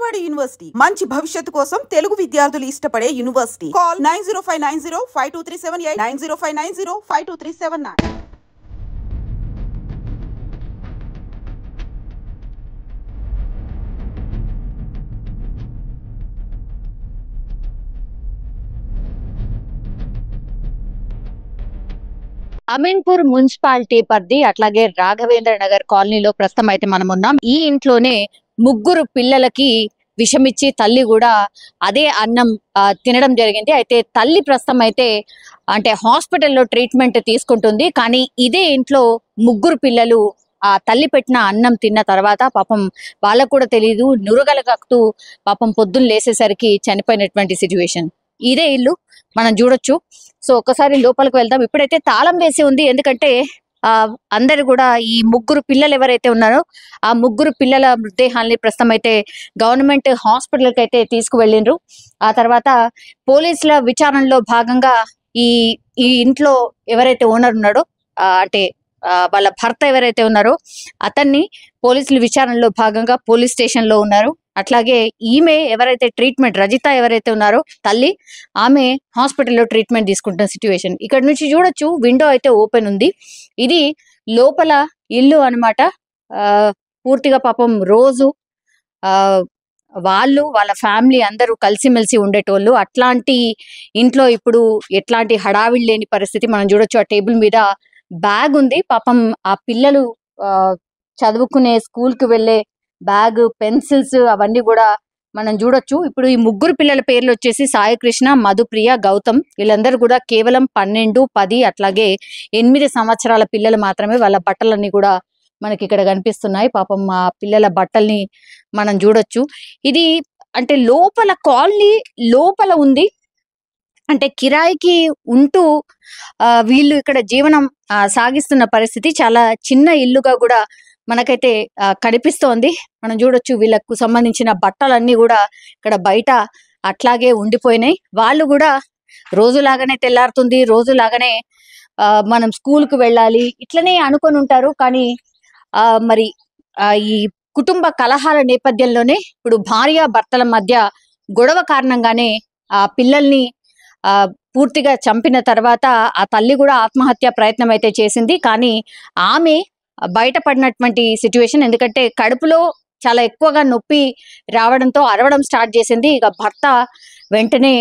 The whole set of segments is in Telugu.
విజయవాడ యూనివర్సిటీ మంచి భవిష్యత్తు కోసం తెలుగు విద్యార్థులు ఇష్టపడే యూనివర్సిటీ. కాల్ 9059052378 9059052379. అమీన్పూర్ మున్సిపాలిటీ పరిధి అట్లాగే రాఘవేంద్ర నగర్ కాలనీలో ప్రస్తుతం అయితే మనం ఉన్నాం. ఈ ఇంట్లోనే ముగ్గురు పిల్లలకి విషమిచ్చి తల్లి కూడా అదే అన్నం తినడం జరిగింది. అయితే తల్లి ప్రస్తుతం అయితే అంటే హాస్పిటల్లో ట్రీట్మెంట్ తీసుకుంటుంది. కానీ ఇదే ఇంట్లో ముగ్గురు పిల్లలు ఆ తల్లి పెట్టిన అన్నం తిన్న తర్వాత పాపం వాళ్ళకు కూడా తెలియదు, నురగలు కక్కుతూ పాపం పొద్దున్న లేసేసరికి చనిపోయినటువంటి సిచ్యువేషన్. ఇదే ఇల్లు మనం చూడొచ్చు. సో ఒక్కసారి లోపలికి వెళ్దాం. ఇప్పుడైతే తాళం వేసి ఉంది, ఎందుకంటే అందరు కూడా ఈ ముగ్గురు పిల్లలు ఎవరైతే ఉన్నారో ఆ ముగ్గురు పిల్లల మృతదేహాల్ని ప్రస్తుతం అయితే గవర్నమెంట్ హాస్పిటల్కి అయితే తీసుకువెళ్ళిండ్రు. ఆ తర్వాత పోలీసుల విచారణలో భాగంగా ఈ ఈ ఇంట్లో ఎవరైతే ఓనర్ ఉన్నాడో అంటే వాళ్ళ భర్త ఎవరైతే ఉన్నారో అతన్ని పోలీసుల విచారణలో భాగంగా పోలీస్ స్టేషన్ లో ఉన్నారు. అట్లాగే ఈమె ఎవరైతే ట్రీట్మెంట్ రజిత ఎవరైతే ఉన్నారో తల్లి, ఆమె హాస్పిటల్లో ట్రీట్మెంట్ తీసుకుంటున్న సిచ్యువేషన్. ఇక్కడ నుంచి చూడొచ్చు, విండో అయితే ఓపెన్ ఉంది. ఇది లోపల ఇల్లు అన్నమాట. పూర్తిగా పాపం రోజు వాళ్ళు వాళ్ళ ఫ్యామిలీ అందరూ కలిసిమెలిసి ఉండేటోళ్ళు. అట్లాంటి ఇంట్లో ఇప్పుడు ఎట్లాంటి హడావిడి లేని పరిస్థితి మనం చూడొచ్చు. ఆ టేబుల్ మీద బ్యాగ్ ఉంది. పాపం ఆ పిల్లలు చదువుకునే స్కూల్ కి వెళ్లే బ్యాగ్, పెన్సిల్స్ అవన్నీ కూడా మనం చూడొచ్చు. ఇప్పుడు ఈ ముగ్గురు పిల్లల పేర్లు వచ్చేసి సాయి కృష్ణ, మధుప్రియ, గౌతమ్. వీళ్ళందరూ కూడా కేవలం 12, 10 అట్లాగే 8 సంవత్సరాల పిల్లలు మాత్రమే. వాళ్ళ బట్టలన్నీ కూడా మనకి ఇక్కడ కనిపిస్తున్నాయి. పాపం ఆ పిల్లల బట్టల్ని మనం చూడొచ్చు. ఇది అంటే లోపల కాలనీ లోపల ఉంది, అంటే కిరాయికి ఉంటూ వీళ్ళు ఇక్కడ జీవనం సాగిస్తున్న పరిస్థితి. చాలా చిన్న ఇల్లుగా కూడా మనకైతే కనిపిస్తోంది. మనం చూడొచ్చు వీళ్ళకు సంబంధించిన బట్టలన్నీ కూడా ఇక్కడ బయట అట్లాగే ఉండిపోయినాయి. వాళ్ళు కూడా రోజులాగానే తెల్లారుతుంది, రోజులాగానే మనం స్కూల్కి వెళ్ళాలి ఇట్లనే అనుకొని ఉంటారు. కానీ మరి ఈ కుటుంబ కలహాల నేపథ్యంలోనే ఇప్పుడు భార్య భర్తల మధ్య గొడవ కారణంగానే ఆ పిల్లల్ని పూర్తిగా చంపిన తర్వాత ఆ తల్లి కూడా ఆత్మహత్య ప్రయత్నం అయితే చేసింది. కానీ ఆమె బయటపడినటువంటి సిచ్యువేషన్, ఎందుకంటే కడుపులో చాలా ఎక్కువగా నొప్పి రావడంతో అరవడం స్టార్ట్ చేసింది. ఇక భర్త వెంటనే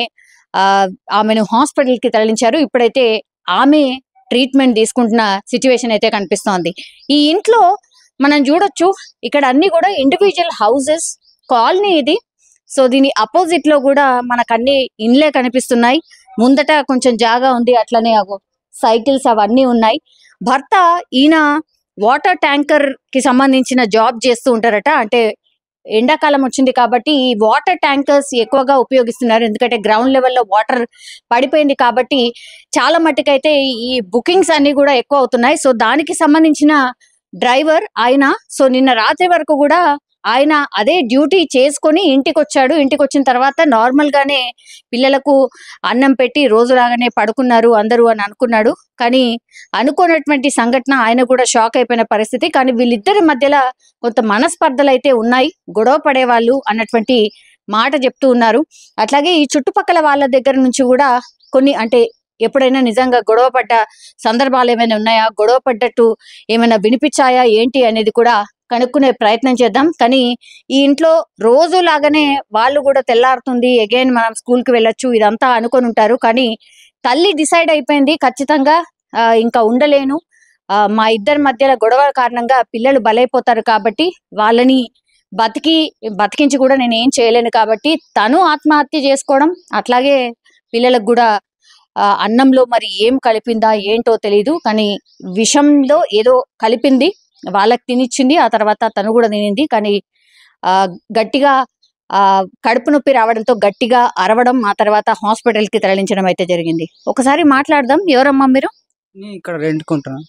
ఆమెను హాస్పిటల్కి తరలించారు. ఇప్పుడైతే ఆమె ట్రీట్మెంట్ తీసుకుంటున్న సిచ్యువేషన్ అయితే కనిపిస్తోంది. ఈ ఇంట్లో మనం చూడొచ్చు ఇక్కడ అన్ని కూడా ఇండివిజువల్ హౌసెస్ కాలనీ ఇది. సో దీని అపోజిట్ లో కూడా మనకు అన్ని ఇండ్లే కనిపిస్తున్నాయి. ముందట కొంచెం జాగా ఉంది, అట్లనే సైకిల్స్ అవన్నీ ఉన్నాయి. భర్త ఈయన వాటర్ ట్యాంకర్ కి సంబంధించిన జాబ్ చేస్తూ ఉంటారట. అంటే ఎండాకాలం వచ్చింది కాబట్టి ఈ వాటర్ ట్యాంకర్స్ ఎక్కువగా ఉపయోగిస్తున్నారు, ఎందుకంటే గ్రౌండ్ లెవెల్లో వాటర్ పడిపోయింది కాబట్టి చాలా మట్టుకైతే ఈ బుకింగ్స్ అన్ని కూడా ఎక్కువ అవుతున్నాయి. సో దానికి సంబంధించిన డ్రైవర్ ఆయన. సో నిన్న రాత్రి వరకు కూడా ఆయన అదే డ్యూటీ చేసుకొని ఇంటికి వచ్చాడు. ఇంటికి వచ్చిన తర్వాత నార్మల్ గానే పిల్లలకు అన్నం పెట్టి రోజులాగానే పడుకున్నారు అందరూ అని అనుకున్నాడు. కానీ అనుకున్నటువంటి సంఘటన ఆయన కూడా షాక్ అయిపోయిన పరిస్థితి. కానీ వీళ్ళిద్దరి మధ్యలో కొంత మనస్పర్ధలు అయితే ఉన్నాయి, గొడవ పడేవాళ్ళు అన్నటువంటి మాట చెప్తూ ఉన్నారు. అట్లాగే ఈ చుట్టుపక్కల వాళ్ళ దగ్గర నుంచి కూడా కొన్ని, అంటే ఎప్పుడైనా నిజంగా గొడవ పడ్డ సందర్భాలు ఏమైనా ఉన్నాయా, గొడవ పడ్డట్టు ఏమైనా వినిపించాయా ఏంటి అనేది కూడా కనుక్కునే ప్రయత్నం చేద్దాం. కానీ ఈ ఇంట్లో రోజు లాగానే వాళ్ళు కూడా తెల్లారుతుంది, అగైన్ మనం స్కూల్ కి వెళ్ళొచ్చు ఇదంతా అనుకొని ఉంటారు. కానీ తల్లి డిసైడ్ అయిపోయింది, ఖచ్చితంగా ఇంకా ఉండలేను, మా ఇద్దరి మధ్యలో గొడవ కారణంగా పిల్లలు బలైపోతారు కాబట్టి వాళ్ళని బతికించి కూడా నేను ఏం చేయలేను కాబట్టి తను ఆత్మహత్య చేసుకోవడం, అట్లాగే పిల్లలకు కూడా అన్నంలో మరి ఏం కలిపిందా ఏంటో తెలీదు, కానీ విషంలో ఏదో కలిపింది, వాళ్ళకి తినిచ్చింది, ఆ తర్వాత తను కూడా తినింది. కానీ గట్టిగా కడుపు నొప్పి రావడంతో గట్టిగా అరవడం, ఆ తర్వాత హాస్పిటల్ కి తరలించడం అయితే జరిగింది. ఒకసారి మాట్లాడదాం. ఎవరమ్మా మీరు? ఇక్కడ రెంట్కుంటున్నా.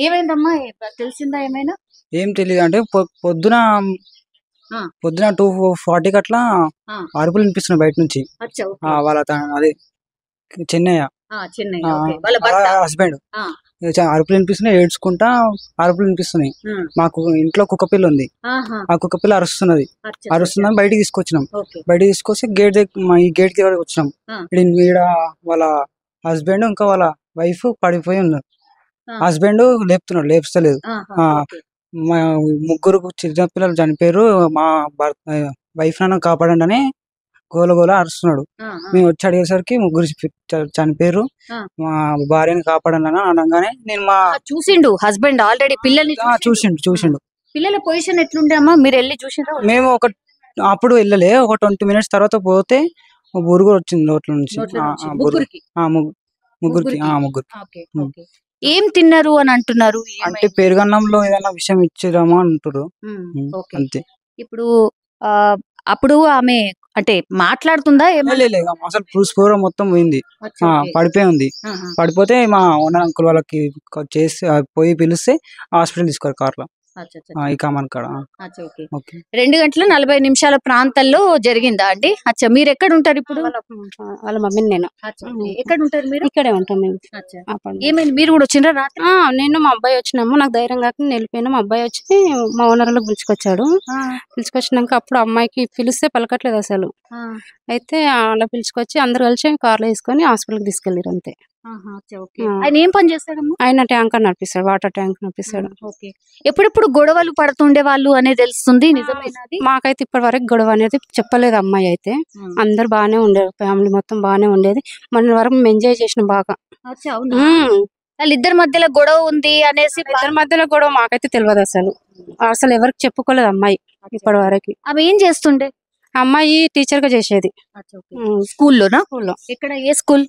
ఏమైందమ్మా, తెలిసిందా ఏమైనా? ఏం తెలియదు, అంటే పొద్దున 2:40 అట్లా అరుపులు వినిపిస్తున్నాయి బయట నుంచి. వాళ్ళ అదే చెన్నయ్య హస్బెండ్ అరుపులు వినిపిస్తున్నాయి, ఏడ్చుకుంటా అరుపులు వినిపిస్తున్నాయి. మాకు ఇంట్లో కుక్క పిల్ల ఉంది, ఆ కుక్క పిల్ల అరుస్తున్నది. అరుస్తుందని బయటికి తీసుకొచ్చినాం. బయటికి తీసుకొస్తే ఈ గేట్ దగ్గర వచ్చినాం. ఈడ వాళ్ళ హస్బెండ్ ఇంకా వాళ్ళ వైఫ్ పడిపోయి ఉన్నారు. హస్బెండ్ లేపుతున్నాడు, లేపుస్తలేదు. మా ముగ్గురు చిన్నపిల్లలు చనిపోయారు, మా వైఫ్ నన్ను కాపాడండి అని గోల గోల అరుస్తున్నాడు. మేము వచ్చి అడిగేసరికి ముగ్గురు చనిపోయారు, మా భార్యని కాపాడండి అని అనగానే నేను చూసిండు హస్బెండ్ ఆల్రెడీ పిల్లల్ని చూసిండు. పిల్లల పొజిషన్ ఎట్లుండే అమ్మా, మీరు వెళ్ళి చూసిండ్రా? మేము అప్పుడు వెళ్ళలే, ఒక 20 minutes తర్వాత పోతే బురుగు వచ్చింది నోట్ల నుంచి. ముగ్గురికి. ఏం తిన్నారు అని అంటున్నారు? అంటే పెరుగన్నంలో ఏదైనా విషయం ఇచ్చిరామో అంటారు అంతే. ఇప్పుడు అప్పుడు ఆమె అంటే మాట్లాడుతుందా? అసలు స్పూర మొత్తం పోయింది, పడిపోయి ఉంది. పడిపోతే మా ఓనర్ అంకుల్ వాళ్ళకి చేసి పోయి పిలిస్తే హాస్పిటల్ తీసుకోరు కార్లో. 2:40 ప్రాంతాల్లో జరిగిందా అండి? అచ్చా, మీరు ఎక్కడ ఉంటారు ఇప్పుడు? వాళ్ళ మమ్మీని నేను. ఎక్కడ ఉంటారు మీరు? ఇక్కడే ఉంటాం మేము. ఏమైంది, మీరు కూడా వచ్చిండ్రా రాత్రి? నేను మా అబ్బాయి వచ్చినాము, నాకు ధైర్యం కాక వెళ్ళిపోయినా. మా అబ్బాయి వచ్చి మా ఓనర్లకు పిలుచుకొచ్చాడు. పిలుచుకొచ్చినాక అప్పుడు అమ్మాయికి పిలిస్తే పలకట్లేదు అసలు. అయితే అలా పిలుచుకొచ్చి అందరు కలిసి కార్లో తీసుకొని హాస్పిటల్కి తీసుకెళ్ళారు అంతే. ఆయన ఏం పని చేస్తాడమ్మా? ఆయన ట్యాంకర్ నడిపిస్తాడు, వాటర్ ట్యాంక్ నడిపిస్తాడు. ఎప్పుడెప్పుడు గొడవలు పడుతుండే వాళ్ళు అనేది తెలుస్తుంది? మాకైతే ఇప్పటి వరకు గొడవ అనేది చెప్పలేదు అమ్మాయి అయితే. అందరు బాగానే ఉండేది, ఫ్యామిలీ మొత్తం బాగానే ఉండేది. మన వరకు మేము ఎంజాయ్ చేసినాం బాగా. వాళ్ళిద్దరి మధ్యలో గొడవ ఉంది అనేసి? ఇద్దరి మధ్యలో గొడవ మాకైతే తెలియదు అసలు ఎవరికి చెప్పుకోలేదు అమ్మాయి ఇప్పటి వరకు. ఆమె ఏం చేస్తుండే? అమ్మాయి టీచర్ గా చేసేది స్కూల్లోనా? స్కూల్లో. ఎక్కడ, ఏ స్కూల్?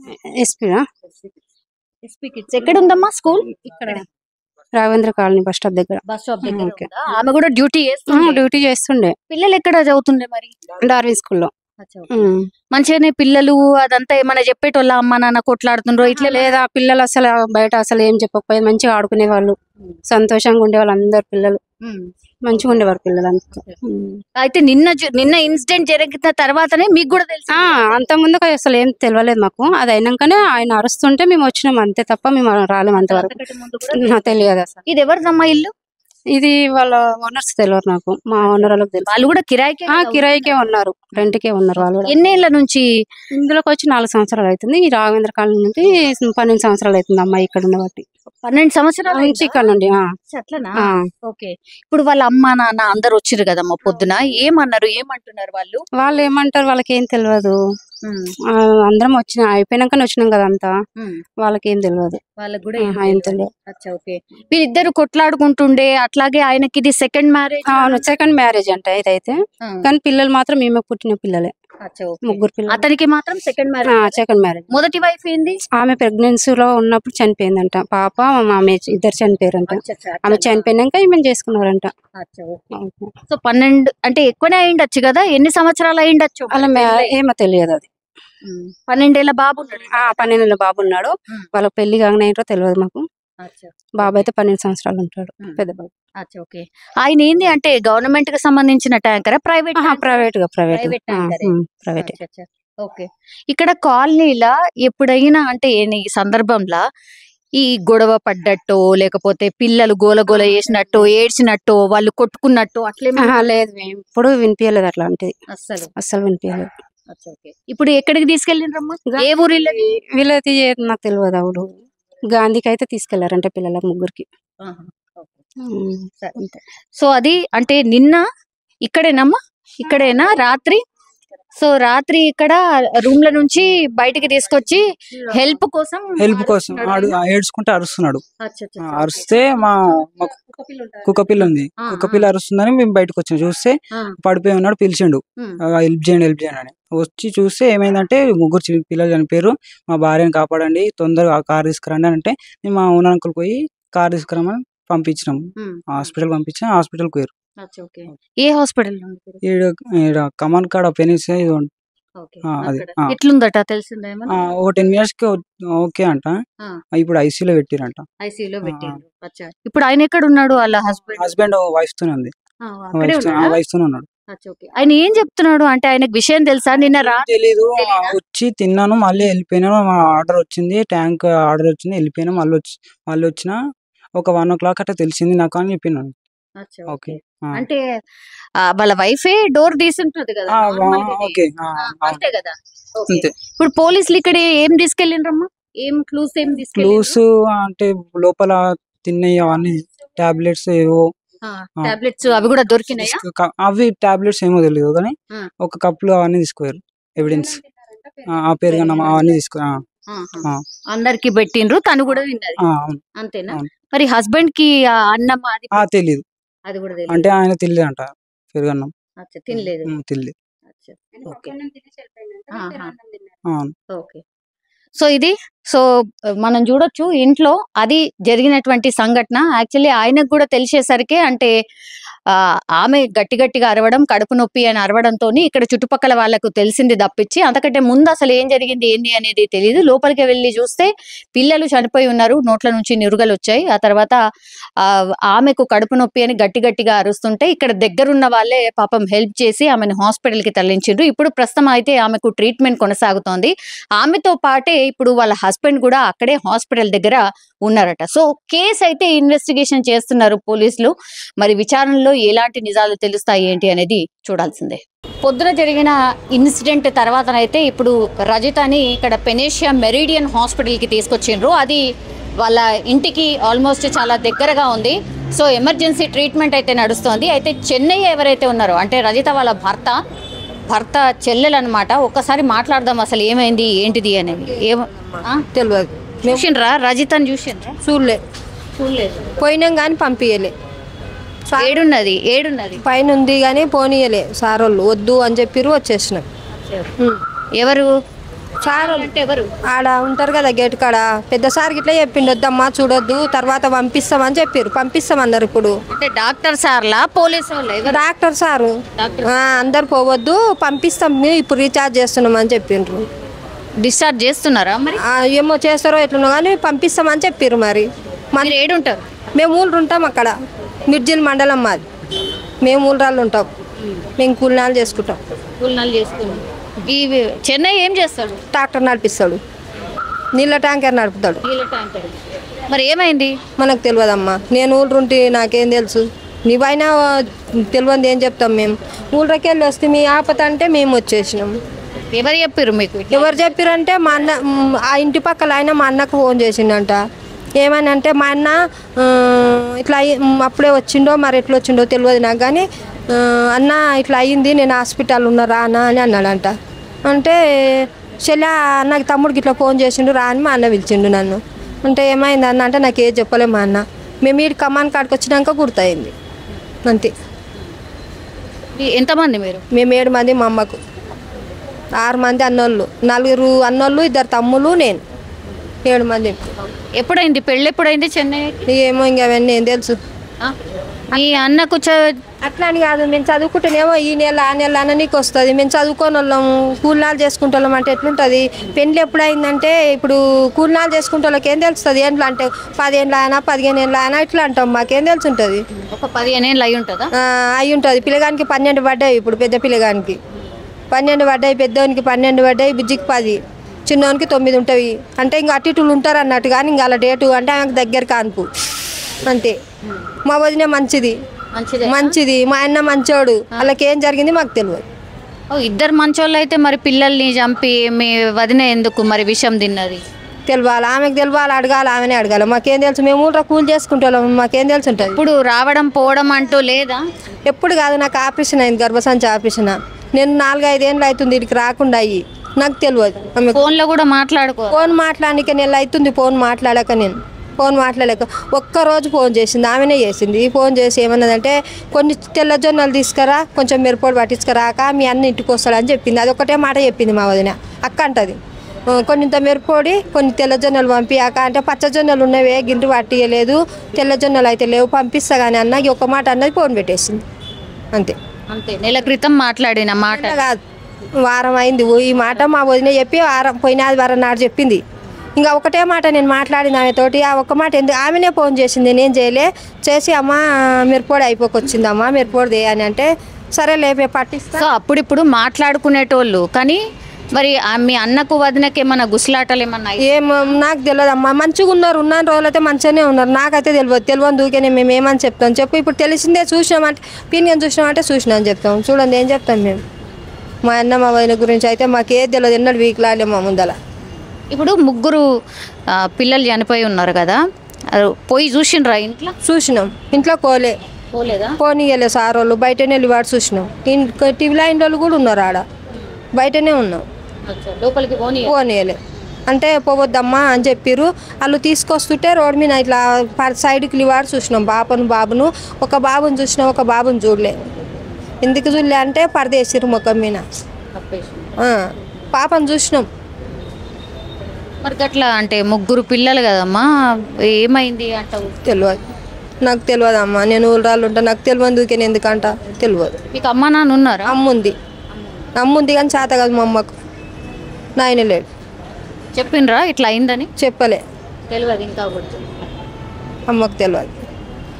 ఎక్కడ ఉందమ్మా స్కూల్? ఇక్కడ రాఘవేంద్ర కాలనీ బస్ స్టాప్ దగ్గర. ఆమె కూడా డ్యూటీ చేస్తుండే. పిల్లలు ఎక్కడ చదువుతుండే మరి? డార్విన్ స్కూల్లో. మంచిగానే పిల్లలు అదంతా ఏమైనా చెప్పేటోళ్ళ? అమ్మ నాన్న కొట్లాడుతుండ్రో ఇట్లా? లేదా, పిల్లలు అసలు బయట అసలు ఏం చెప్పకపోయేది, మంచిగా ఆడుకునే వాళ్ళు, సంతోషంగా ఉండేవాళ్ళు. అందరు పిల్లలు మంచిగా ఉండేవారు పిల్లలంతా. అయితే నిన్న ఇన్సిడెంట్ జరిగిన తర్వాతనే మీకు కూడా తెలుసు? అంత ముందుకు అసలు ఏం తెలియలేదు మాకు. అది అయినాకనే ఆయన అరుస్తుంటే మేము వచ్చినాం అంతే తప్ప మేము రాలేము అంతవరకు. తెలియదు అసలు. ఇది ఎవరిదమ్మా ఇల్లు? ఇది వాళ్ళ ఓనర్స్ తెలియదు నాకు, మా ఓనర్ వాళ్ళకి తెలుసు. వాళ్ళు కూడా కిరాయికే ఉన్నారు, రెంట్కే ఉన్నారు వాళ్ళు. ఎన్నేళ్ల నుంచి ఇందులోకి వచ్చి 4 సంవత్సరాలు అవుతుంది. ఈ రాఘవేంద్ర కాలనీ నుండి 12 సంవత్సరాలు అవుతుంది అమ్మాయి ఇక్కడ ఉండబట్టి. 12 సంవత్సరాల నుంచి ఇక్కడ నుండి. అట్లనా? ఓకే. ఇప్పుడు వాళ్ళ అమ్మ నాన్న అందరు వచ్చిర్రు కదమ్మా పొద్దున, ఏమన్నారు, ఏమంటున్నారు వాళ్ళు? వాళ్ళు ఏమంటారు, వాళ్ళకి ఏం తెలియదు. అందరం అయిపోయినాకనే వచ్చినాం కదా అంతా, వాళ్ళకేం తెలియదు. వాళ్ళకి కూడా ఏం తెలియదు. వీళ్ళిద్దరు కొట్లాడుకుంటుండే, అట్లాగే ఆయనకి ఇది సెకండ్ మ్యారేజ్? అవును, సెకండ్ మ్యారేజ్ అంట ఇదైతే. కానీ పిల్లలు మాత్రం మేము పుట్టిన పిల్లలే, ముగ్గురు పిల్లలు. అతనికి మాత్రం సెకండ్ మ్యారేజ్. మొదటి వైఫ్ ఏంది? ఆమె ప్రెగ్నెన్సీలో ఉన్నప్పుడు చనిపోయిందంట పాప, ఆమె ఇద్దరు చనిపోయారంట. ఆమె చనిపోయినాక ఈమె చేసుకున్నారంట. సో 12 అంటే ఎక్కువనే అయిండొచ్చు కదా? ఎన్ని సంవత్సరాలు అయిండొచ్చు అలా ఏమో తెలియదు. అది 12 ఏళ్ల బాబు. 12 ఏళ్ల బాబు ఉన్నాడు. వాళ్ళ పెళ్లి కాగానే ఏంటో తెలియదు మాకు. బాబు అయితే 12 సంవత్సరాలు ఉంటాడు, పెద్ద బాబు. ఆయన ఏంది అంటే గవర్నమెంట్ కి సంబంధించిన ట్యాంకరా? ప్రైవేట్. ఓకే. ఇక్కడ కాలనీలా ఎప్పుడైనా అంటే ఈ సందర్భంలో ఈ గొడవ పడ్డట్టు, లేకపోతే పిల్లలు గోల గోల చేసినట్టు, ఏడ్చినట్టు, వాళ్ళు కొట్టుకున్నట్టు అట్లే లేదు, ఇప్పుడు వినిపించలేదు అట్లాంటిది, అస్సలు వినిపించలేదు. ఇప్పుడు ఎక్కడికి తీసుకెళ్ళిండ్రమ్మా? ఏ ఊరి వీళ్ళైతే నాకు తెలియదు. అవుడు గాంధీకి అయితే తీసుకెళ్లారంటే పిల్లలకు ముగ్గురికి. సో అది అంటే నిన్న ఇక్కడేనమ్మా? ఇక్కడేనా రాత్రి? సో రాత్రి ఇక్కడ రూమ్ ల నుంచి బయటికి తీసుకొచ్చి హెల్ప్ కోసం ఏడ్చుకుంటూ అరుస్తున్నాడు. అరిస్తే మా కుక్క పిల్ల ఉంది, కుక్క పిల్ల అరుస్తుందని మేము బయటకు వచ్చాం. చూస్తే పడిపోయి ఉన్నాడు, పిలిచిండు హెల్ప్ చేయండి అని. వచ్చి చూస్తే ఏమైందంటే ముగ్గురు పిల్లలు చనిపోయారు, మా భార్యను కాపాడండి, తొందరగా కార్ తీసుకురండి అంటే మేము మా ఓనర్ అంకుల్ పోయి కార్ తీసుకురామని పంపించినాము. హాస్పిటల్ పంపించాం, హాస్పిటల్ పోయారు. ఏ హాస్పిటల్? కమాన్ కాడ పెనిస్ ఎట్లుందట తెలిసిందా? ఓ 10 minutes కి ఓకే అంట. ఇప్పుడు ఐసీలో పెట్టిరంట. ఇప్పుడు ఆయన ఎక్కడ ఉన్నాడు? వాళ్ళ హస్బెండ్ వైఫ్ తోనే ఉంది, వైఫ్ తోనే ఉన్నాడు. ఆయన ఏం చెప్తున్నాడు అంటే ఆయనకు విషయం తెలుసా? నిన్న తెలీదు, వచ్చి తిన్నాను మళ్ళీ వెళ్ళిపోయినాను, ఆర్డర్ వచ్చింది, ట్యాంక్ ఆర్డర్ వచ్చింది, వెళ్ళిపోయినా, మళ్ళీ వచ్చిన ఒక 1 o'clock అట్లా తెలిసింది నాకు అని చెప్పినాను. ఓకే అంటే వాళ్ళ వైఫే డోర్ తీసుంటది కదా, ఓకే అంతే కదా. అంతే. ఇప్పుడు పోలీసులు ఇక్కడ ఏం తీసుకెళ్ళిండ్రమ్మా? ఏం క్లూస్ క్లూస్ అంటే లోపల తిన్నాయి అవన్నీ టాబ్లెట్స్ ఏవో టాబ్లెట్స్ అవి కూడా దొరికినాయా? అవి టాబ్లెట్స్ ఏమో తెలియదు కానీ ఒక కప్పులు అవన్నీ తీసుకోయారు, ఎవిడెన్స్ ఆ పెరుగన్నం అవన్నీ తీసుకున్నారు. అందరికి పెట్టిండ్రు, తను కూడా తిన్నది అంతేనా? మరి హస్బెండ్ కి అన్నం అది తెలీదు, అది కూడా అంటే ఆయన తినలేదు అంట పెరుగన్నం, తినలేదు. ఓకే. సో ఇది మనం చూడొచ్చు ఇంట్లో అది జరిగినటువంటి సంఘటన. యాక్చువల్లీ ఆయనకు కూడా తెలిసేసరికి అంటే ఆమె గట్టిగా అరవడం, కడుపు నొప్పి అని అరవడంతో ఇక్కడ చుట్టుపక్కల వాళ్ళకు తెలిసింది తప్పించి అంతకంటే ముందు అసలు ఏం జరిగింది ఏంది అనేది తెలియదు. లోపలికి వెళ్ళి చూస్తే పిల్లలు చనిపోయి ఉన్నారు, నోట్ల నుంచి నిరుగలు వచ్చాయి. ఆ తర్వాత ఆమెకు కడుపు నొప్పి అని గట్టిగా అరుస్తుంటే ఇక్కడ దగ్గరున్న వాళ్ళే పాపం హెల్ప్ చేసి ఆమెను హాస్పిటల్ కి తరలించిండ్రు. ఇప్పుడు ప్రస్తుతం అయితే ఆమెకు ట్రీట్మెంట్ కొనసాగుతోంది. ఆమెతో పాటే ఇప్పుడు వాళ్ళ హస్బెండ్ కూడా అక్కడే హాస్పిటల్ దగ్గర ఉన్నారట. సో కేసు అయితే ఇన్వెస్టిగేషన్ చేస్తున్నారు పోలీసులు. మరి విచారణలో ఎలాంటి నిజాలు తెలుస్తాయి ఏంటి అనేది చూడాల్సిందే. పొద్దున జరిగిన ఇన్సిడెంట్ తర్వాతనైతే ఇప్పుడు రజితని ఇక్కడ పెనేషియా మెరిడియన్ హాస్పిటల్కి తీసుకొచ్చిండ్రు. అది వాళ్ళ ఇంటికి ఆల్మోస్ట్ చాలా దగ్గరగా ఉంది. సో ఎమర్జెన్సీ ట్రీట్మెంట్ అయితే నడుస్తోంది. అయితే చెన్నై ఎవరైతే ఉన్నారో అంటే రజిత వాళ్ళ భర్త చెల్లెలు అనమాట. ఒక్కసారి మాట్లాడదాం అసలు ఏమైంది ఏంటిది అనేది. తెలియదు. చూసిండ్రా రజితని? చూసిండ్రా? చూడలేదు. పోయినాం కానీ పంపించలే. ఏడున్నది పైన ఉంది కానీ పోనీయలే సార్ వాళ్ళు, వద్దు అని చెప్పిర్రు, వచ్చేసినాం. ఎవరు సార్ అంటే ఎవరు? ఆడ ఉంటారు కదా గేట్ కాడ, పెద్ద సార్ గిట్లా చెప్పిండు, వద్దమ్మా చూడొద్దు తర్వాత పంపిస్తామని చెప్పారు. పంపిస్తామన్నారు. ఇప్పుడు అంటే డాక్టర్ సార్లా పోలీసు వాళ్ళు? డాక్టర్ సారు అందరు పోవద్దు, పంపిస్తాం, ఇప్పుడు రీఛార్జ్ చేస్తున్నాం అని చెప్పిండ్రు. డిశ్చార్జ్ చేస్తున్నారా మరి? ఏమో చేస్తారో ఎట్లున్నా కానీ పంపిస్తామని చెప్పారు. మరి మన ఏడుంటారు? మేము ఊళ్ళు ఉంటాం అక్కడ, మిర్జిల్ మండలం మాది. మేము ఊళ్ళరాళ్ళు ఉంటాం, మేము కూలినాలు చేసుకుంటాం. చెన్నై ఏం చేస్తాడు? ట్రాక్టర్ నడిపిస్తాడు, నీళ్ళ ట్యాంకర్ నడుపుతాడు. మరి ఏమైంది మనకు తెలియదమ్మా. నేను ఊళ్ళుంటే నాకేం తెలుసు, నీవైనా తెలియదు ఏం చెప్తాం. మేము ఊళ్ళకి వెళ్ళి వస్తే మీ ఆపత అంటే మేము వచ్చేసినాం. ఎవరు చెప్పారు మీకు? ఎవరు చెప్పారంటే మా అన్న, ఆ ఇంటి పక్కల ఆయన మా అన్నకు ఫోన్ చేసిండంట. ఏమని అంటే మా అన్న ఇట్లా అప్పుడే వచ్చిండో మరి ఎట్లా వచ్చిండో తెలియదు నాకు, కానీ అన్న ఇట్లా అయ్యింది, నేను హాస్పిటల్ ఉన్నా రానా అని అన్నాడంట. అంటే చెల్లి నాకు తమ్ముడికి ఇట్లా ఫోన్ చేసిండు రా అని మా అన్న పిలిచిండు నన్ను. అంటే ఏమైంది అన్న అంటే నాకు ఏం చెప్పలే మా అన్న. మేము ఈ కమాన్ కాడికి వచ్చినాక గుర్తయింది అంతే. ఎంతమంది మీరు? మేము 7 మంది, మా అమ్మకు 6 మంది అన్నోళ్ళు, 4 అన్నోళ్ళు, 2 తమ్ముళ్ళు, నేను 7 మంది. ఎప్పుడైంది పెళ్ళి? ఎప్పుడైంది చెన్నై? ఏమో ఇంకా అవన్నీ ఏం తెలుసు. మీ అన్నకు అట్లా అని కాదు, మేము చదువుకుంటేనేమో ఈ నెల ఆ నెల అన్న నీకు వస్తుంది. మేము చదువుకొని వాళ్ళము కూలినాలు చేసుకుంటే వాళ్ళం అంటే ఎట్లుంటుంది. పెళ్ళి ఎప్పుడైందంటే ఇప్పుడు కూలినాలు చేసుకుంటే వాళ్ళకి ఏం తెలుస్తుంది. ఏంట్లా అంటే 10 ఏళ్ళ అయినా 15 ఏళ్ళ అయినా ఇట్లా అంటాం, మాకేం తెలుసు ఉంటుంది. ఒక 15 ఏళ్ళు అయి ఉంటుందా? అయి ఉంటుంది. పిల్లగానికి 12 పడ్డాయి. ఇప్పుడు పెద్ద పిల్లగానికి 12 పడ్డాయి, పెద్దవానికి 12 పడ్డాయి, బుజ్జికి 10, చిన్నవానికి 9 ఉంటాయి. అంటే ఇంకా అటు ఇటులు ఉంటారు అన్నట్టు. కానీ ఇంకా అలా డేటు అంటే ఆమెకు దగ్గర కానుపు అంతే. మా వదిన మంచిది, మా అన్న మంచోడు. వాళ్ళకి ఏం జరిగింది మాకు తెలియదు. ఇద్దరు మంచోళ్ళు అయితే మరి పిల్లల్ని చంపి మీ వదిన ఎందుకు మరి విషం తిన్నది? తెలియాలి, ఆమెకు తెలియాలి, అడగాలి, ఆమెనే అడగాలి. మాకేం తెలుసు, మేము ఊళ్ళో కూలి చేసుకుంటాం, మాకేం తెలుసు ఉంటుంది. ఇప్పుడు రావడం పోవడం అంటూ లేదా? ఎప్పుడు కాదు, నాకు ఆపరేషన్ అయింది, గర్భసంచి ఆపరేషన్. నేను 4-5 ఏళ్ళు అవుతుంది ఇక్కడికి రాకుండా అయ్యి, నాకు తెలియదు. ఫోన్లో కూడా ఫోన్ మాట్లాడడానికి నెల అవుతుంది, ఫోన్ మాట్లాడాక నేను ఫోన్ మాట్లాడలేక. ఒక్కరోజు ఫోన్ చేసింది, ఆమెనే చేసింది. ఫోన్ చేసి ఏమన్నదంటే కొన్ని తెల్లజొన్నలు తీసుకురా, కొంచెం మిరపొడి పట్టించుకురాక మీ అన్న ఇంటికి వస్తాడని చెప్పింది. అది ఒకటే మాట చెప్పింది మా వదిన. అక్క అంటది కొంత మిరపొడి కొన్ని తెల్లజొన్నలు పంపియాక అంటే పచ్చజొన్నలు ఉన్నవే గింటి పట్టియలేదు, తెల్లజొన్నలు అయితే లేవు, పంపిస్తా కానీ అన్న ఒక మాట అన్నది, ఫోన్ పెట్టేసింది అంతే. నెల క్రితం మాట్లాడిన మాట కాదు, వారం అయింది ఈ మాట మా వదిన చెప్పి. పోయిన ఆదివారం నాడు చెప్పింది. ఇంకా ఒకటే మాట నేను మాట్లాడిన ఆమెతోటి. ఆ ఒక్క మాట ఎందుకు, ఆమెనే ఫోన్ చేసింది, నేను చేయలే. చేసి అమ్మ మిరపొడి అయిపోకొచ్చిందమ్మా, మిరపొడిది అని అంటే సరే లేపే పట్టిస్తా. సో అప్పుడిప్పుడు మాట్లాడుకునేటోళ్ళు, కానీ మరి మీ అన్నకు వదినకి ఏమన్నా గుసలాటలు ఏమన్నా ఏమో నాకు తెలియదు అమ్మా. మంచిగా ఉన్నారు, ఉన్న రోజులైతే మంచిగానే ఉన్నారు. నాకైతే తెలియదు దూకేనే మేము ఏమని చెప్తాం చెప్పు. ఇప్పుడు తెలిసిందే, చూసినామంటే పీనియన్ చూసినామంటే చూసినా అని చెప్తాం. చూడండి ఏం చెప్తాం మేము. మా అన్న మా వదిన గురించి అయితే మాకు ఏది తెలియదు, ఎన్నడూ వీక్లాలే మా ముందల. ఇప్పుడు 3 పిల్లలు చనిపోయి ఉన్నారు కదా, పోయి చూసిండ్రా ఇంట్లో? చూసినాం, ఇంట్లో పోలేదా? పోనీయలే సార్ వాళ్ళు, బయటనే వెళ్ళి చూసినాం. టీవీలో అయిన వాళ్ళు కూడా ఉన్నారు, ఆడ బయటనే ఉన్నాం, లోపలికి పోనీయలే. అంటే పోవద్దమ్మా అని చెప్పిర్రు. వాళ్ళు తీసుకొస్తుంటే రోడ్ మీద ఇట్లా సైడ్కి లివాడు చూసినాం. బాబును ఒక బాబుని చూసినాం, ఒక బాబుని చూడలే. ఎందుకు చూడలే అంటే పరదేసిర్రు ముఖం మీద. పాపను చూసినాం. మరి అట్లా అంటే 3 పిల్లలు కదమ్మా, ఏమైంది అంటావు? తెలియదు, నాకు తెలియదు అమ్మా. నేను ఊళ్ళరాళ్ళు ఉంటా, నాకు తెలియదు ఎందుకంట తెలియదు. మీకు అమ్మ నాన్న ఉన్నారా? అమ్ముంది కానీ చేత కాదు మా అమ్మకు, నాయన లేడు. చెప్పిండ్రా ఇట్లా అయిందని? చెప్పలే, తెలియదు ఇంకా అమ్మకు తెలియదు.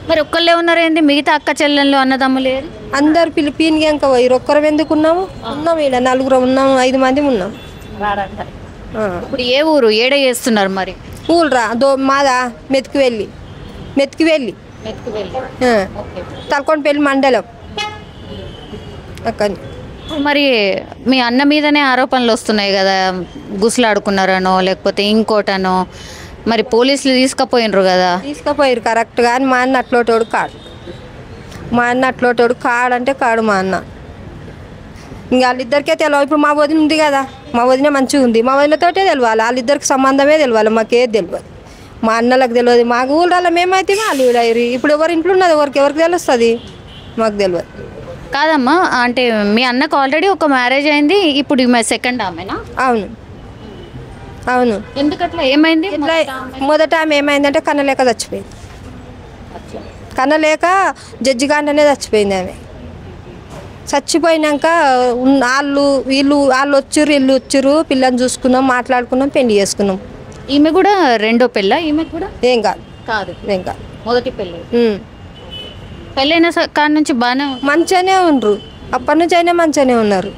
మరి ఒక్కళ్ళే ఉన్నారు ఏంది? మిగతా అక్క చెల్లెళ్ళు అన్నదమ్ములు లేరు? అందరు పిలిపిన్గా ఇంకా పోయి ఒక్కరం ఎందుకు ఉన్నాము? ఉన్నాము, ఇక్కడ 4 ఉన్నాము, 5 మంది ఉన్నాం. ఇప్పుడు ఏ ఊరు, ఏడ చేస్తున్నారు మరి? ఊళ్ళరా మాదా మెతికి వెళ్ళి తలకొండపల్లి మండలం అక్కడ. మరి మీ అన్న మీదనే ఆరోపణలు వస్తున్నాయి కదా, గుసలాడుకున్నారనో లేకపోతే ఇంకోటనో. మరి పోలీసులు తీసుకుపోయినరు కదా? తీసుకుపోయారు కరెక్ట్. కానీ మా అన్న అట్లోటోడు కాడు కాడు మా అన్న. ఇంకా వాళ్ళిద్దరికే తెలియదు. ఇప్పుడు మా వదిన ఉంది కదా, మా వదిన మంచిగా ఉంది, మా వదినతోటే తెలియాలి. వాళ్ళిద్దరికి సంబంధమే తెలియాలి, మాకేది తెలియదు. మా అన్నలకు తెలియదు, మాకు ఊళ్ళో మేమైతే వాళ్ళు ఊళ్ళారు. ఇప్పుడు ఎవరి ఇంట్లో ఉన్నది ఎవరికి తెలుస్తుంది, మాకు తెలియదు. కాదమ్మా, అంటే మీ అన్నకు ఆల్రెడీ ఒక మ్యారేజ్ అయింది, ఇప్పుడు సెకండ్ ఆమెనా? అవును. ఎందుకట్లా, ఏమైంది? మొదట ఆమె ఏమైందంటే కన్నలేక చచ్చిపోయింది. కన్నలేక జడ్జిగానే చచ్చిపోయింది ఆమె. చచ్చిపోయినాక వాళ్ళు వచ్చిర్రు, పిల్లని చూసుకున్నాం, మాట్లాడుకున్నాం, పెళ్లి చేసుకున్నాం. ఈమె కూడా రెండో పెళ్ళ? ఈమె కూడా ఏం కాదు మొదటి పెళ్ళి. పెళ్ళైన కాడి నుంచి బాగానే మంచిగానే ఉండ్రు, అప్పటి నుంచి అయినా మంచిగానే ఉన్నారు.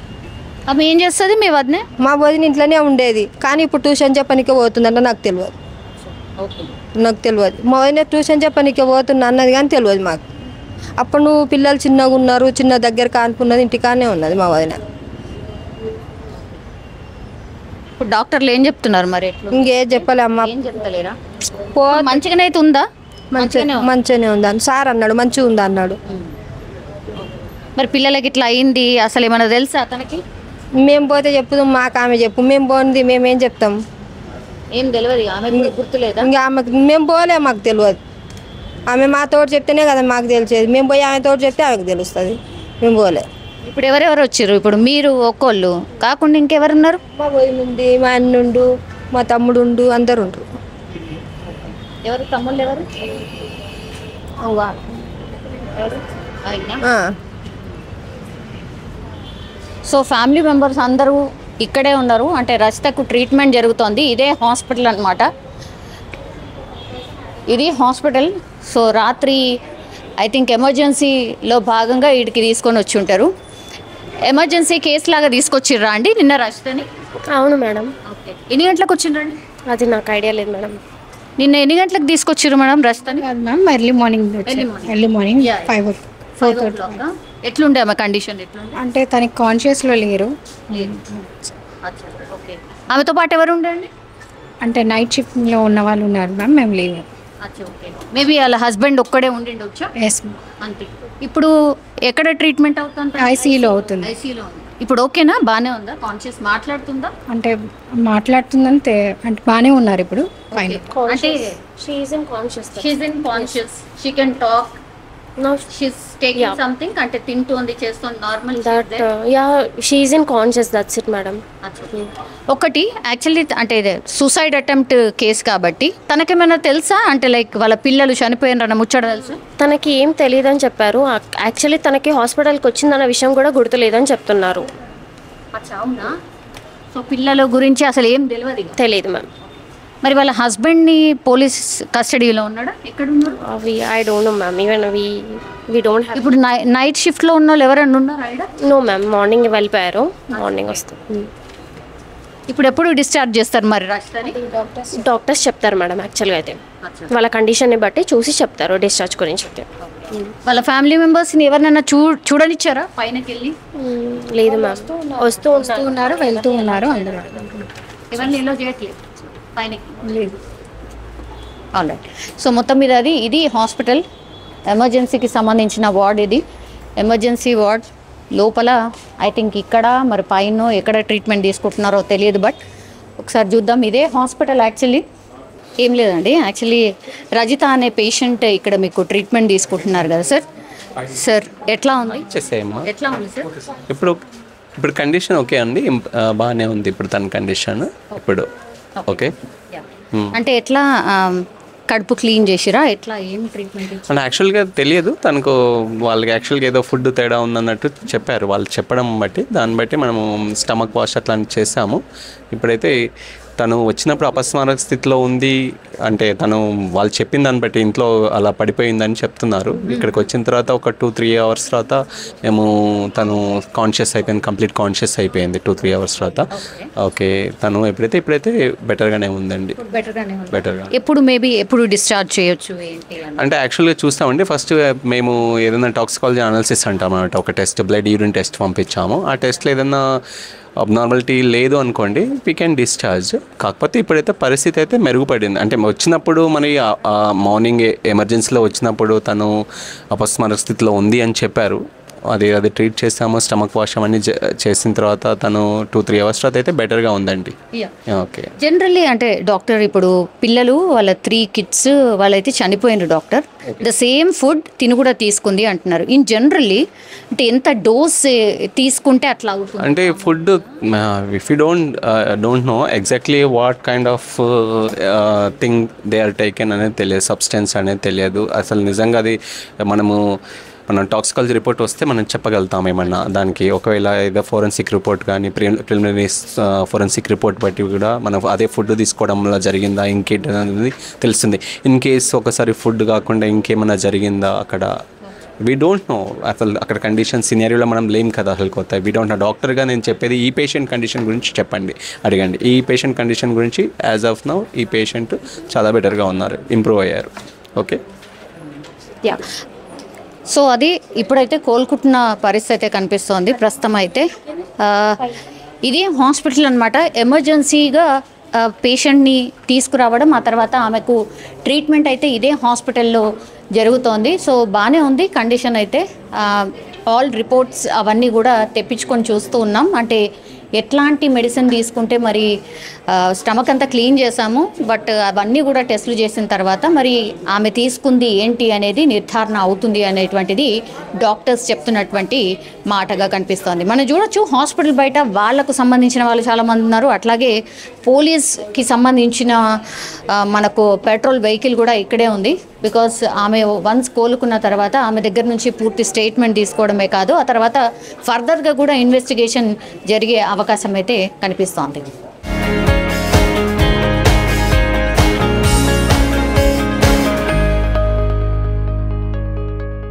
ఆమె ఏం చేస్తుంది మీ వదిన? మా వదిన ఇంట్లోనే ఉండేది, కానీ ఇప్పుడు ట్యూషన్ చెప్పనికే పోతుందంట. నాకు తెలియదు. మా వదిన ట్యూషన్ చెప్పనికే పోతున్నా అన్నది కానీ తెలియదు మాకు. అప్పుడు పిల్లలు చిన్నగా ఉన్నారు, చిన్న దగ్గర కానుకున్నది, ఇంటికానే ఉన్నది మా వదిన. ఇప్పుడు డాక్టర్లు ఏం చెప్తున్నారు మరి? ఇంకేం చెప్పలే అమ్మ. ఏం చెప్తలేరా? మంచిగానే అయితే ఉందా? మంచిగానే ఉందా అని సార్ అన్నాడు, మంచిగా ఉందా అన్నాడు. మరి పిల్లలకి ఇట్లా అయింది అసలు ఏమన్నా తెలుసా అతనికి? మేము పోతే చెప్పుదాం, మాకు ఆమె చెప్పు. మేము పోయింది మేమేం చెప్తాం? ఏం తెలియదు, ఆమె గుర్తులేదా? ఇంకా ఆమెకు మేము పోలే, మాకు తెలియదు. ఆమె మా తోడు చెప్తేనే కదా మాకు తెలిసేది. మేము పోయి ఆమె తోడు చెప్తే ఆమెకు తెలుస్తుంది. మేము పోలే. ఇప్పుడు ఎవరెవరు వచ్చారు? ఇప్పుడు మీరు ఒక్కళ్ళు కాకుండా ఇంకెవరున్నారు? మా వదిన ఉంది, మా అన్నుండు, మా తమ్ముడు, అందరు ఉండరు. ఎవరు తమ్ముళ్ళు? ఎవరు? సో ఫ్యామిలీ మెంబర్స్ అందరూ ఇక్కడే ఉన్నారు. అంటే రచితకు ట్రీట్మెంట్ జరుగుతోంది, ఇదే హాస్పిటల్ అన్నమాట. ఇది హాస్పిటల్. సో రాత్రి ఐ థింక్ ఎమర్జెన్సీలో భాగంగా వీడికి తీసుకొని వచ్చి ఉంటారు. ఎమర్జెన్సీ కేసు లాగా తీసుకొచ్చిర్రా అండి నిన్న రచితని? అవును మేడం. ఓకే, ఎన్ని గంటలకు వచ్చిండ్రండి? అది నాకు ఐడియా లేదు మేడం. నిన్న ఎన్ని గంటలకు తీసుకొచ్చిర్రు మేడం రచితని? Ma'am early morning 5:30. ఎట్లుండే ఆమె కండిషన్? ఎట్లుండే అంటే తనకి కాన్షియస్లో లేరు. ఓకే, ఆమెతో పాటు ఎవరు ఉండండి? అంటే నైట్ షిఫ్ట్లో ఉన్న వాళ్ళు ఉన్నారు మ్యామ్, మేము లేవు. మేబీ వాళ్ళ హస్బెండ్ ఒక్కడే ఉండిండొచ్చా? ఎస్ అంతే. ఇప్పుడు ఎక్కడ ట్రీట్మెంట్ అవుతుంది? ఐసీయూలో అవుతుంది. ఐసీయూలో ఉంది. ఇప్పుడు ఓకేనా? బాగానే ఉందా? కాన్షియస్ మాట్లాడుతుందా? అంటే మాట్లాడుతుందని అంటే బాగానే ఉన్నారు ఇప్పుడు. ఫైన్. అంటే she is in conscious, she can talk. No, she's taking something, అంటే తింటుంది, చేస్తుంది, normal. She is in conscious, that's it madam. ఒకటి యాక్చువల్లీ అంటే సూసైడ్ అటెంప్ట్ కేసు కాబట్టి తనకేమైనా తెలుసా? అంటే లైక్ వాళ్ళ పిల్లలు చనిపోయినారన్న ముచ్చట తెలుసు? తనకి ఏం తెలియదని చెప్పారు. యాక్చువల్లీ తనకి హాస్పిటల్కి వచ్చిందన్న విషయం కూడా గుర్తులేదని చెప్తున్నారు. అవునా? సో పిల్లల గురించి అసలు ఏం తెలియదు? తెలియదు మ్యామ్. మరి వాళ్ళ హస్బెండ్ని పోలీస్ కస్టడీలో ఉన్నాడా? ఎక్కడ ఉన్నాడు? అవి I don't know ma'am. Even we don't have. ఇప్పుడు నైట్ షిఫ్ట్లో ఉన్న వాళ్ళు ఎవరైనా ఉన్నారా? నో మ్యామ్, మార్నింగ్ వెళ్ళిపోయారు. మార్నింగ్ వస్తాం. ఇప్పుడు ఎప్పుడు డిశ్చార్జ్ చేస్తారు మరి రాజధాని? డాక్టర్స్ చెప్తారు మేడం. యాక్చువల్గా అయితే వాళ్ళ కండిషన్ని బట్టి చూసి చెప్తారు డిశ్చార్జ్ గురించి అయితే. వాళ్ళ ఫ్యామిలీ మెంబర్స్ని ఎవరినైనా చూడనిచ్చారా పైనకి వెళ్ళి? లేదు మ్యామ్, వస్తూ ఉన్నారు, వెళ్తూ ఉన్నారు అందరూ. ఎవరిని ఎలా చేయట్లేదు పైనకి? లేదు. ఆల్రైట్. సో మొత్తం మీద ఇది హాస్పిటల్ ఎమర్జెన్సీకి సంబంధించిన వార్డ్. ఇది ఎమర్జెన్సీ వార్డ్. లోపల ఐ థింక్ ఇక్కడ మరి పైన ఎక్కడ ట్రీట్మెంట్ తీసుకుంటున్నారో తెలియదు, బట్ ఒకసారి చూద్దాం. ఇదే హాస్పిటల్ యాక్చువల్లీ. ఏం లేదండి, యాక్చువల్లీ రజిత అనే పేషెంట్ ఇక్కడ మీకు ట్రీట్మెంట్ తీసుకుంటున్నారు కదా సార్. సార్ ఎట్లా ఉంది? ఎట్లా ఉంది సార్ ఇప్పుడు కండిషన్ ఓకే అండి, బాగానే ఉంది ఇప్పుడు తన కండిషన్ ఇప్పుడు. ఓకే అంటే ఎట్లా కడుపు క్లీన్ చేసిరా? ఎట్లా ఏం ట్రీట్మెంట్? అంటే యాక్చువల్గా తెలియదు తనకు. వాళ్ళకి యాక్చువల్గా ఏదో ఫుడ్ తేడా ఉందన్నట్టు చెప్పారు. వాళ్ళు చెప్పడం బట్టి దాన్ని బట్టి మనము స్టమక్ వాష్ అట్లాంటివి చేసాము. ఇప్పుడైతే తను వచ్చినప్పుడు అపస్మారక స్థితిలో ఉంది అంటే తను వాళ్ళు చెప్పిన దాన్ని బట్టి ఇంట్లో అలా పడిపోయిందని చెప్తున్నారు. ఇక్కడికి వచ్చిన తర్వాత ఒక 2-3 అవర్స్ తర్వాత మేము తను కాన్షియస్ అయిపోయింది, కంప్లీట్ కాన్షియస్ అయిపోయింది 2-3 అవర్స్ తర్వాత. ఓకే, తను ఇప్పుడైతే బెటర్గానే ఉందండి. బెటర్గా. ఎప్పుడు డిశ్చార్జ్ చేయొచ్చు అంటే యాక్చువల్గా చూస్తామండి. ఫస్ట్ మేము ఏదైనా టాక్సికాలజీ అనాలిసిస్ అంటాం అన్నమాట. ఒక టెస్ట్, బ్లడ్ యూరిన్ టెస్ట్ పంపించాము. ఆ టెస్ట్లో ఏదైనా అబ్నార్మాలిటీ లేదు అనుకోండి, వీ కెన్ డిశ్చార్జ్. కాకపోతే ఇప్పుడైతే పరిస్థితి అయితే మెరుగుపడింది. అంటే వచ్చినప్పుడు మన మార్నింగ్ ఎమర్జెన్సీలో వచ్చినప్పుడు తను అపస్మారక స్థితిలో ఉంది అని చెప్పారు. అది ట్రీట్ చేసాము. స్టమక్ వాష్ అవన్నీ చేసిన తర్వాత తను 2-3 అవర్స్ తర్వాత అయితే బెటర్గా ఉందండి. ఓకే. జనరల్లీ అంటే డాక్టర్ ఇప్పుడు పిల్లలు వాళ్ళ 3 kids వాళ్ళైతే చనిపోయినారు డాక్టర్. ద సేమ్ ఫుడ్ తిని కూడా తీసుకుంది అంటున్నారు. ఇన్ జనరల్లీ అంటే ఎంత డోస్ తీసుకుంటే అట్లా అవుతుంది? అంటే food if you don't know exactly what kind of thing they are taken అనేది తెలియదు, సబ్స్టెన్స్ అనేది తెలియదు. అసలు నిజంగా అది మనం టాక్సికాలజీ రిపోర్ట్ వస్తే మనం చెప్పగలుగుతాం ఏమన్నా దానికి. ఒకవేళ ఏదో ఫోరెన్సిక్ రిపోర్ట్ కానీ ప్రిలిమినరీ ఫోరెన్సిక్ రిపోర్ట్ బట్టి కూడా మనం అదే ఫుడ్ తీసుకోవడంలో జరిగిందా ఇంకేంటి అనేది తెలుస్తుంది. ఇన్ కేస్ ఒకసారి ఫుడ్ కాకుండా ఇంకేమైనా జరిగిందా అక్కడ, వీ డోంట్ నో. అసలు అక్కడ కండిషన్ సినారియోలో మనం లేం కదా అసలు కొత్త. We don't know. డాక్టర్గా నేను చెప్పేది ఈ పేషెంట్ కండిషన్ గురించి చెప్పండి, అడగండి. ఈ పేషెంట్ కండిషన్ గురించి యాజ్ ఆఫ్ నౌ ఈ పేషెంట్ చాలా బెటర్గా ఉన్నారు, ఇంప్రూవ్ అయ్యారు. ఓకే. యా. సో అది ఇప్పుడైతే కోలుకుంటున్న పరిస్థితి అయితే కనిపిస్తోంది ప్రస్తుతం అయితే. ఇది హాస్పిటల్ అనమాట. ఎమర్జెన్సీగా పేషెంట్ని తీసుకురావడం, ఆ తర్వాత ఆమెకు ట్రీట్మెంట్ అయితే ఇదే హాస్పిటల్లో జరుగుతోంది. సో బాగానే ఉంది కండిషన్ అయితే. ఆల్ రిపోర్ట్స్ అవన్నీ కూడా తెప్పించుకొని చూస్తూ ఉన్నాం. అంటే ఎట్లాంటి మెడిసిన్ తీసుకుంటే మరి స్టమక్ అంతా క్లీన్ చేసాము, బట్ అవన్నీ కూడా టెస్టులు చేసిన తర్వాత మరి ఆమె తీసుకుంది ఏంటి అనేది నిర్ధారణ అవుతుంది అనేటువంటిది డాక్టర్స్ చెప్తున్నటువంటి మాటగా కనిపిస్తోంది. మనం చూడొచ్చు హాస్పిటల్ బయట వాళ్ళకు సంబంధించిన వాళ్ళు చాలామంది ఉన్నారు. అట్లాగే పోలీస్కి సంబంధించిన మనకు పెట్రోల్ వెహికల్ కూడా ఇక్కడే ఉంది. బికాస్ ఆమె వన్స్ కోలుకున్న తర్వాత ఆమె దగ్గర నుంచి పూర్తి స్టేట్మెంట్ తీసుకోవడమే కాదు, ఆ తర్వాత ఫర్దర్గా కూడా ఇన్వెస్టిగేషన్ జరిగే అవకాశం అయితే కనిపిస్తోంది.